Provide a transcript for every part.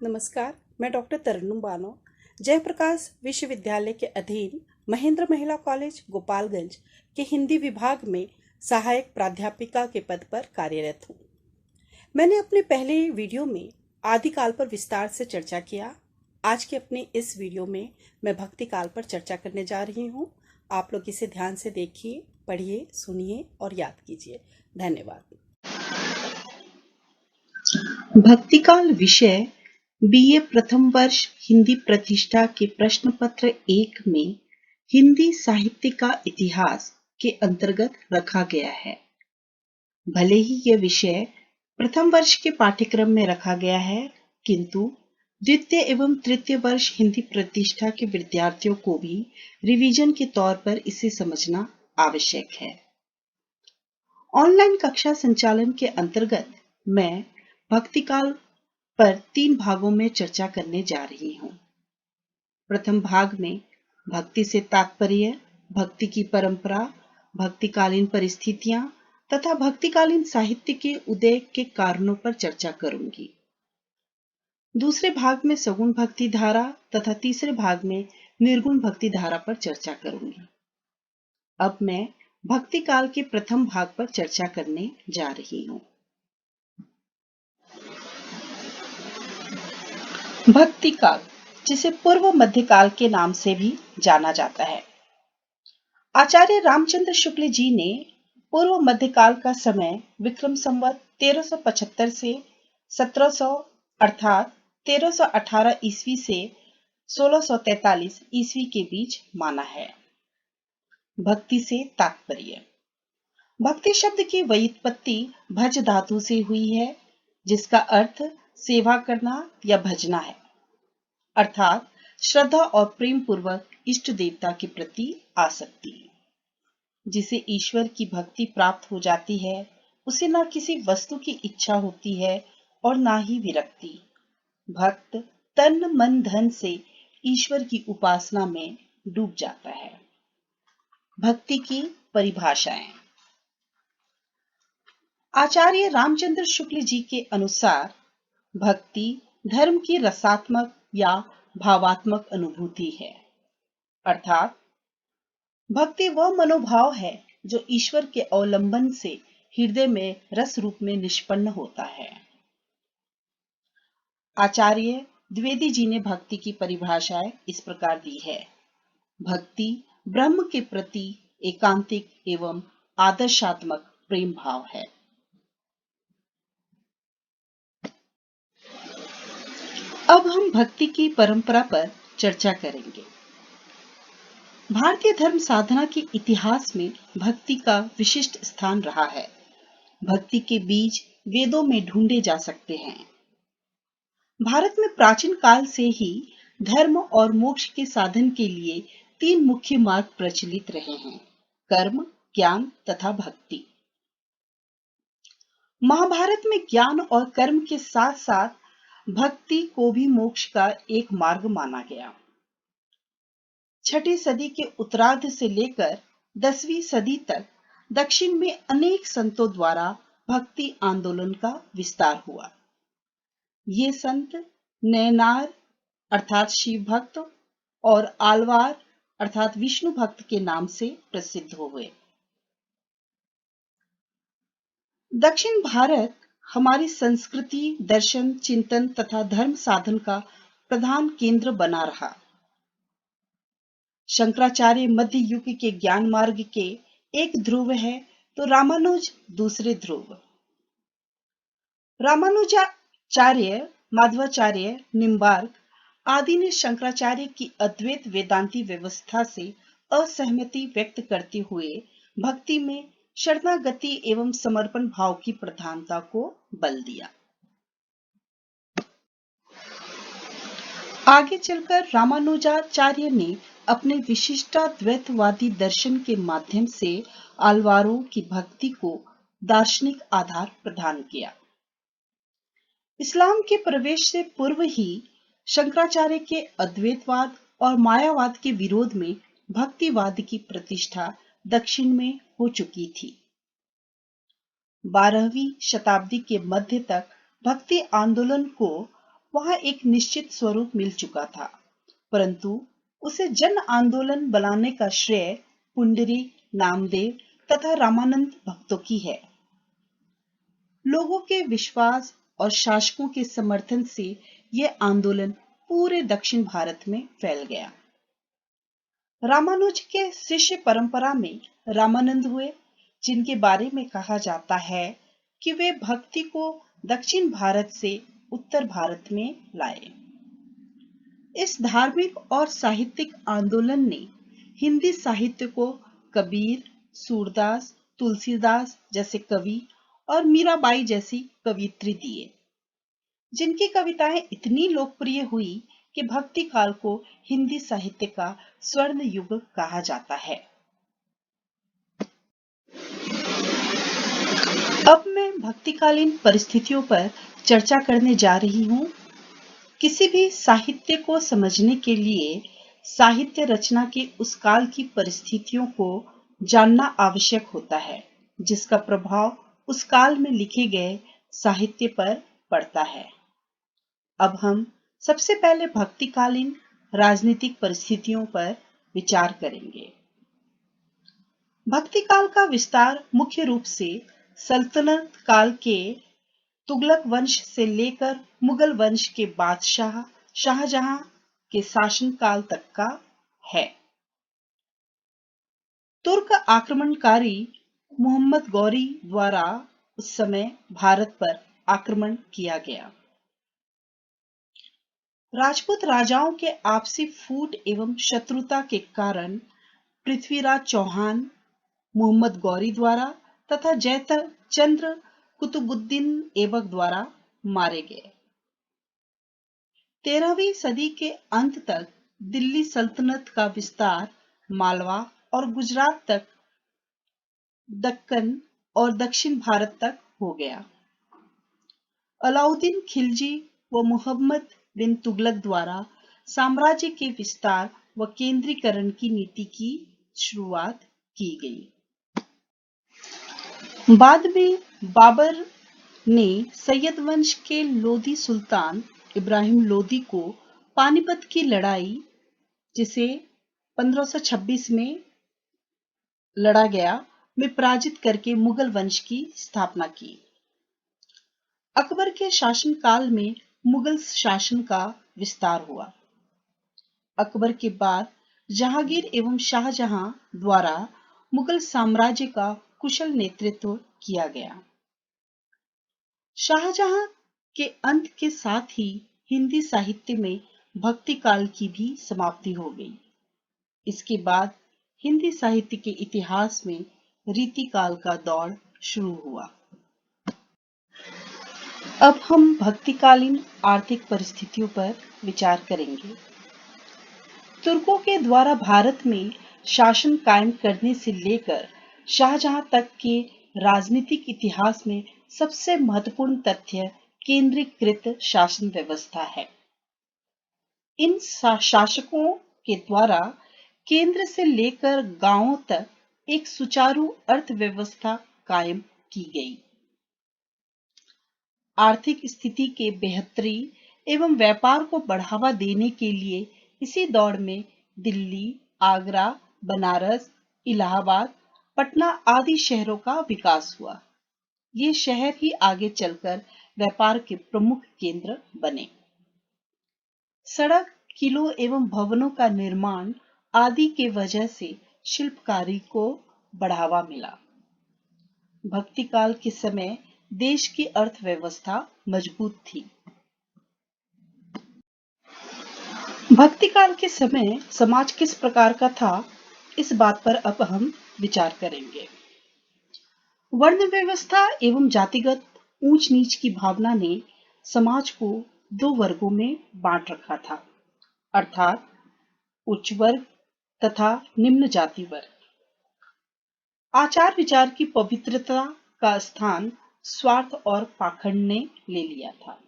नमस्कार। मैं डॉक्टर तरन्नुम बानो जयप्रकाश विश्वविद्यालय के अधीन महेंद्र महिला कॉलेज गोपालगंज के हिंदी विभाग में सहायक प्राध्यापिका के पद पर कार्यरत हूँ। मैंने अपने पहले वीडियो में आदिकाल पर विस्तार से चर्चा किया। आज के अपने इस वीडियो में मैं भक्ति काल पर चर्चा करने जा रही हूँ। आप लोग इसे ध्यान से देखिए, पढ़िए, सुनिए और याद कीजिए। धन्यवाद। भक्तिकाल विषय बीए प्रथम वर्ष हिंदी प्रतिष्ठा के प्रश्न पत्र 1 में हिंदी साहित्य का इतिहास के अंतर्गत रखा गया है। भले ही यह विषय प्रथम वर्ष के पाठ्यक्रम में रखा गया है, किंतु द्वितीय एवं तृतीय वर्ष हिंदी प्रतिष्ठा के विद्यार्थियों को भी रिवीजन के तौर पर इसे समझना आवश्यक है। ऑनलाइन कक्षा संचालन के अंतर्गत मैं भक्तिकाल पर 3 भागों में चर्चा करने जा रही हूँ। प्रथम भाग में भक्ति से तात्पर्य, भक्ति की परंपरा, भक्तिकालीन परिस्थितियां तथा भक्तिकालीन साहित्य के उदय के कारणों पर चर्चा करूंगी। दूसरे भाग में सगुण भक्ति धारा तथा तीसरे भाग में निर्गुण भक्ति धारा पर चर्चा करूंगी। अब मैं भक्ति काल के प्रथम भाग पर चर्चा करने जा रही हूँ। भक्ति काल, जिसे पूर्व मध्यकाल के नाम से भी जाना जाता है। आचार्य रामचंद्र शुक्ल जी ने पूर्व मध्यकाल का समय विक्रम संवत 1375 से 1700 अर्थात 1318 ईस्वी से 1643 ईस्वी के बीच माना है। भक्ति से तात्पर्य, भक्ति शब्द की व्युत्पत्ति भज धातु से हुई है, जिसका अर्थ सेवा करना या भजना है, अर्थात श्रद्धा और प्रेम पूर्वक इष्ट देवता के प्रति आसक्ति। जिसे ईश्वर की भक्ति प्राप्त हो जाती है, उसे न किसी वस्तु की इच्छा होती है और ना ही विरक्ति। भक्त तन मन धन से ईश्वर की उपासना में डूब जाता है। भक्ति की परिभाषाएं। आचार्य रामचंद्र शुक्ल जी के अनुसार भक्ति धर्म की रसात्मक या भावात्मक अनुभूति है, अर्थात भक्ति वह मनोभाव है जो ईश्वर के अवलंबन से हृदय में रस रूप में निष्पन्न होता है। आचार्य द्विवेदी जी ने भक्ति की परिभाषाएं इस प्रकार दी है। भक्ति ब्रह्म के प्रति एकांतिक एवं आदर्शात्मक प्रेम भाव है। अब हम भक्ति की परंपरा पर चर्चा करेंगे। भारतीय धर्म साधना के इतिहास में भक्ति का विशिष्ट स्थान रहा है। भक्ति के बीज वेदों में ढूंढे जा सकते हैं। भारत में प्राचीन काल से ही धर्म और मोक्ष के साधन के लिए 3 मुख्य मार्ग प्रचलित रहे हैं: कर्म, ज्ञान तथा भक्ति। महाभारत में ज्ञान और कर्म के साथ साथ भक्ति को भी मोक्ष का एक मार्ग माना गया। 6ठी सदी के उत्तरार्ध से लेकर 10वीं सदी तक दक्षिण में अनेक संतों द्वारा भक्ति आंदोलन का विस्तार हुआ। ये संत नयनार अर्थात शिव भक्त और आलवार अर्थात विष्णु भक्त के नाम से प्रसिद्ध हुए। दक्षिण भारत हमारी संस्कृति, दर्शन, चिंतन तथा धर्म साधन का प्रधान केंद्र बना रहा। शंकराचार्य मध्य युग के ज्ञान मार्ग के एक ध्रुव है, तो रामानुज दूसरे ध्रुव। रामानुजाचार्य, माधवाचार्य, निम्बार्क आदि ने शंकराचार्य की अद्वैत वेदांती व्यवस्था से असहमति व्यक्त करते हुए भक्ति में शरणागति एवं समर्पण भाव की प्रधानता को बल दिया। आगे चलकर रामानुजाचार्य ने अपने विशिष्टाद्वैतवादी दर्शन के माध्यम से आलवारों की भक्ति को दार्शनिक आधार प्रदान किया। इस्लाम के प्रवेश से पूर्व ही शंकराचार्य के अद्वैतवाद और मायावाद के विरोध में भक्तिवाद की प्रतिष्ठा दक्षिण में हो चुकी थी। 12वीं शताब्दी के मध्य तक भक्ति आंदोलन को वहां एक निश्चित स्वरूप मिल चुका था, परंतु उसे जन आंदोलन बनाने का श्रेय पुंडरी, नामदेव तथा रामानंद भक्तों की है। लोगों के विश्वास और शासकों के समर्थन से यह आंदोलन पूरे दक्षिण भारत में फैल गया। रामानुज के शिष्य परंपरा में रामानंद हुए, जिनके बारे में कहा जाता है कि वे भक्ति को दक्षिण भारत से उत्तर भारत में लाए। इस धार्मिक और साहित्यिक आंदोलन ने हिंदी साहित्य को कबीर, सूरदास, तुलसीदास जैसे कवि और मीराबाई जैसी कवियत्री दिए, जिनकी कविताएं इतनी लोकप्रिय हुई कि भक्ति काल को हिंदी साहित्य का स्वर्ण युग कहा जाता है। अब मैं भक्तिकालीन परिस्थितियों पर चर्चा करने जा रही हूं। किसी भी साहित्य को समझने के लिए साहित्य रचना के उस काल की परिस्थितियों को जानना आवश्यक होता है, जिसका प्रभाव उस काल में लिखे गए साहित्य पर पड़ता है। अब हम सबसे पहले भक्तिकालीन राजनीतिक परिस्थितियों पर विचार करेंगे। भक्तिकाल का विस्तार मुख्य रूप से सल्तनत काल के तुगलक वंश से लेकर मुगल वंश के बादशाह शाहजहां के शासनकाल तक का है। तुर्क आक्रमणकारी मोहम्मद गौरी द्वारा उस समय भारत पर आक्रमण किया गया। राजपूत राजाओं के आपसी फूट एवं शत्रुता के कारण पृथ्वीराज चौहान मोहम्मद गौरी द्वारा तथा जयचंद्र कुतुबुद्दीन ऐबक द्वारा मारे गए। 13वीं सदी के अंत तक दिल्ली सल्तनत का विस्तार मालवा और गुजरात तक, दक्कन और दक्षिण भारत तक हो गया। अलाउद्दीन खिलजी व मुहम्मद बिन तुगलक द्वारा साम्राज्य के विस्तार व केंद्रीकरण की नीति की शुरुआत की गई। बाद में बाबर ने सैयद वंश के लोधी सुल्तान इब्राहिम लोधी को पानीपत की लड़ाई, जिसे 1526 में लड़ा गया, में पराजित करके मुगल वंश की स्थापना की। अकबर के शासनकाल में मुगल शासन का विस्तार हुआ। अकबर के बाद जहांगीर एवं शाहजहां द्वारा मुगल साम्राज्य का कुशल नेतृत्व किया गया। शाहजहां के अंत के साथ ही हिंदी साहित्य में भक्ति काल की भी समाप्ति हो गई। इसके बाद हिंदी साहित्य के इतिहास में रीतिकाल का दौर शुरू हुआ। अब हम भक्तिकालीन आर्थिक परिस्थितियों पर विचार करेंगे। तुर्कों के द्वारा भारत में शासन कायम करने से लेकर शाहजहां तक के राजनीतिक इतिहास में सबसे महत्वपूर्ण तथ्य केंद्रीकृत शासन व्यवस्था है। इन शासकों के द्वारा केंद्र से लेकर गांवों तक एक सुचारू अर्थव्यवस्था कायम की गई। आर्थिक स्थिति के बेहतरी एवं व्यापार को बढ़ावा देने के लिए इसी दौर में दिल्ली, आगरा, बनारस, इलाहाबाद, पटना आदि शहरों का विकास हुआ। ये शहर ही आगे चलकर व्यापार के प्रमुख केंद्र बने। सड़क, किलों एवं भवनों का निर्माण आदि के वजह से शिल्पकारी को बढ़ावा मिला। भक्ति काल के समय देश की अर्थव्यवस्था मजबूत थी। भक्ति काल के समय समाज किस प्रकार का था, इस बात पर अब हम विचार करेंगे। वर्ण व्यवस्था एवं जातिगत ऊंच नीच की भावना ने समाज को दो वर्गों में बांट रखा था, अर्थात उच्च वर्ग तथा निम्न जाति वर्ग। आचार विचार की पवित्रता का स्थान स्वार्थ और पाखंड ने ले लिया था।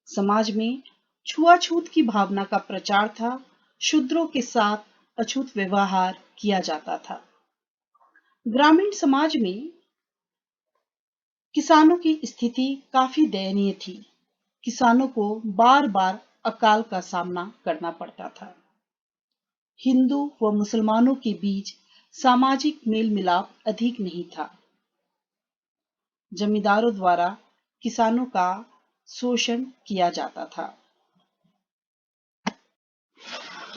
समाज में छुआछूत की भावना का प्रचार था। शूद्रों के साथ अछूत व्यवहार किया जाता था। ग्रामीण समाज में किसानों की स्थिति काफी दयनीय थी। किसानों को बार बार अकाल का सामना करना पड़ता था। हिंदू व मुसलमानों के बीच सामाजिक मेल मिलाप अधिक नहीं था। जमींदारों द्वारा किसानों का शोषण किया जाता था।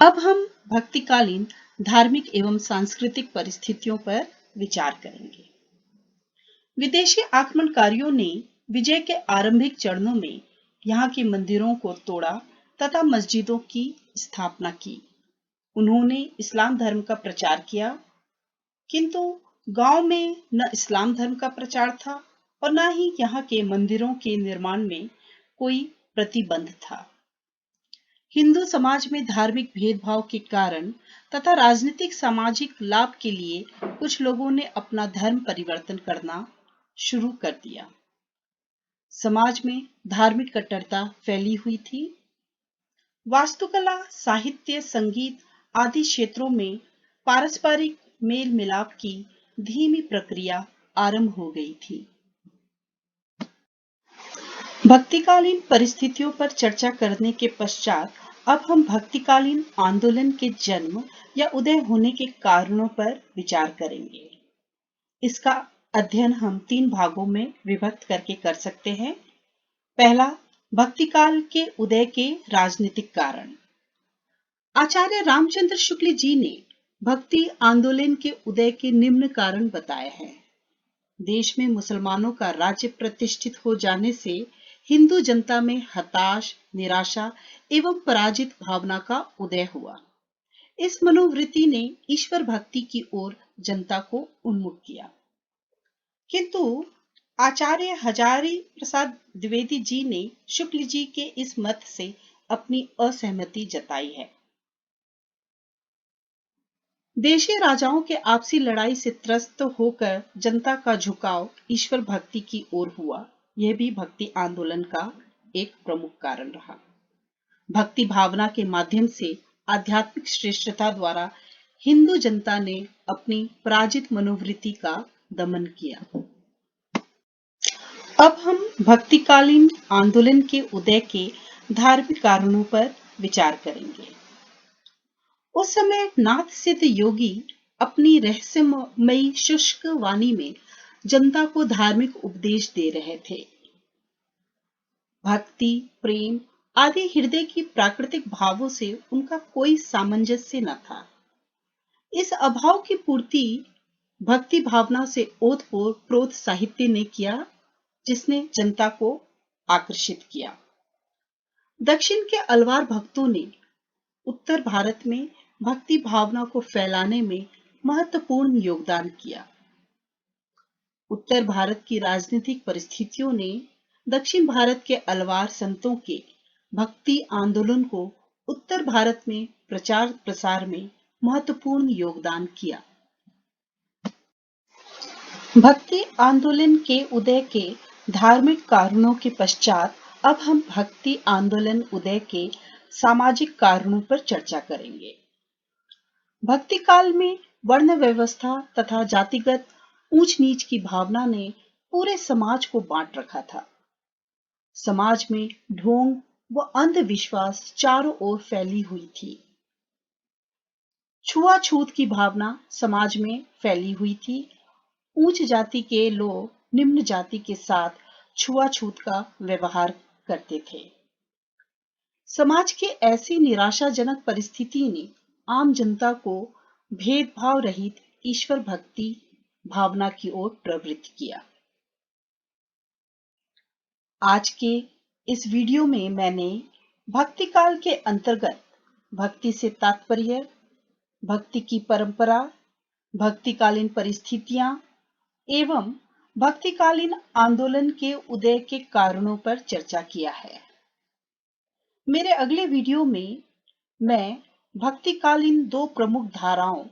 अब हम भक्तिकालीन धार्मिक एवं सांस्कृतिक परिस्थितियों पर विचार करेंगे। विदेशी आक्रमणकारियों ने विजय के आरंभिक चरणों में यहाँ के मंदिरों को तोड़ा तथा मस्जिदों की स्थापना की। उन्होंने इस्लाम धर्म का प्रचार किया, किंतु गांव में न इस्लाम धर्म का प्रचार था और न ही यहाँ के मंदिरों के निर्माण में कोई प्रतिबंध था। हिंदू समाज में धार्मिक भेदभाव के कारण तथा राजनीतिक सामाजिक लाभ के लिए कुछ लोगों ने अपना धर्म परिवर्तन करना शुरू कर दिया। समाज में धार्मिक कट्टरता फैली हुई थी। वास्तुकला, साहित्य, संगीत आदि क्षेत्रों में पारस्परिक मेल मिलाप की धीमी प्रक्रिया आरंभ हो गई थी। भक्तिकालीन परिस्थितियों पर चर्चा करने के पश्चात अब हम भक्तिकालीन आंदोलन के जन्म या उदय होने के कारणों पर विचार करेंगे। इसका अध्ययन हम 3 भागों में विभक्त करके कर सकते हैं। पहला, भक्तिकाल के उदय के राजनीतिक कारण। आचार्य रामचंद्र शुक्ल जी ने भक्ति आंदोलन के उदय के निम्न कारण बताए हैं। देश में मुसलमानों का राज्य प्रतिष्ठित हो जाने से हिंदू जनता में हताश, निराशा एवं पराजित भावना का उदय हुआ। इस मनोवृत्ति ने ईश्वर भक्ति की ओर जनता को उन्मुख किया। किंतु आचार्य हजारी प्रसाद द्विवेदी जी ने शुक्ल जी के इस मत से अपनी असहमति जताई है। देशी राजाओं के आपसी लड़ाई से त्रस्त होकर जनता का झुकाव ईश्वर भक्ति की ओर हुआ। यह भी भक्ति आंदोलन का एक प्रमुख कारण रहा। भक्ति भावना के माध्यम से आध्यात्मिक श्रेष्ठता द्वारा हिंदू जनता ने अपनी पराजित मनोवृत्ति का दमन किया। अब हम भक्तिकालीन आंदोलन के उदय के धार्मिक कारणों पर विचार करेंगे। उस समय नाथ सिद्ध योगी अपनी रहस्यमयी शुष्क वाणी में जनता को धार्मिक उपदेश दे रहे थे। भक्ति, प्रेम आदि हृदय की प्राकृतिक भावों से उनका कोई सामंजस्य न था। इस अभाव की पूर्ति भक्ति भावना से ओतप्रोत साहित्य ने किया, जिसने जनता को आकर्षित किया। दक्षिण के अलवार भक्तों ने उत्तर भारत में भक्ति भावना को फैलाने में महत्वपूर्ण योगदान किया। उत्तर भारत की राजनीतिक परिस्थितियों ने दक्षिण भारत के अलवार संतों के भक्ति आंदोलन को उत्तर भारत में प्रचार प्रसार में महत्वपूर्ण योगदान किया। भक्ति आंदोलन के उदय के धार्मिक कारणों के पश्चात अब हम भक्ति आंदोलन उदय के सामाजिक कारणों पर चर्चा करेंगे। भक्ति काल में वर्ण व्यवस्था तथा जातिगत ऊंच नीच की भावना ने पूरे समाज को बांट रखा था। समाज में ढोंग व अंधविश्वास चारों ओर फैली हुई थी। छुआछूत की भावना समाज में फैली हुई थी। उच्च जाति के लोग निम्न जाति के साथ छुआछूत का व्यवहार करते थे। समाज की ऐसी निराशाजनक परिस्थिति ने आम जनता को भेदभाव रहित ईश्वर भक्ति भावना की ओर प्रवृत्त किया। आज के इस वीडियो में मैंने भक्ति काल के अंतर्गत भक्ति से तात्पर्य, भक्ति की परंपरा, भक्तिकालीन परिस्थितियां एवं भक्तिकालीन आंदोलन के उदय के कारणों पर चर्चा किया है। मेरे अगले वीडियो में मैं भक्तिकालीन 2 प्रमुख धाराओं,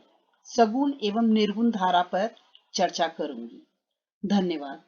सगुण एवं निर्गुण धारा पर चर्चा करूंगी। धन्यवाद।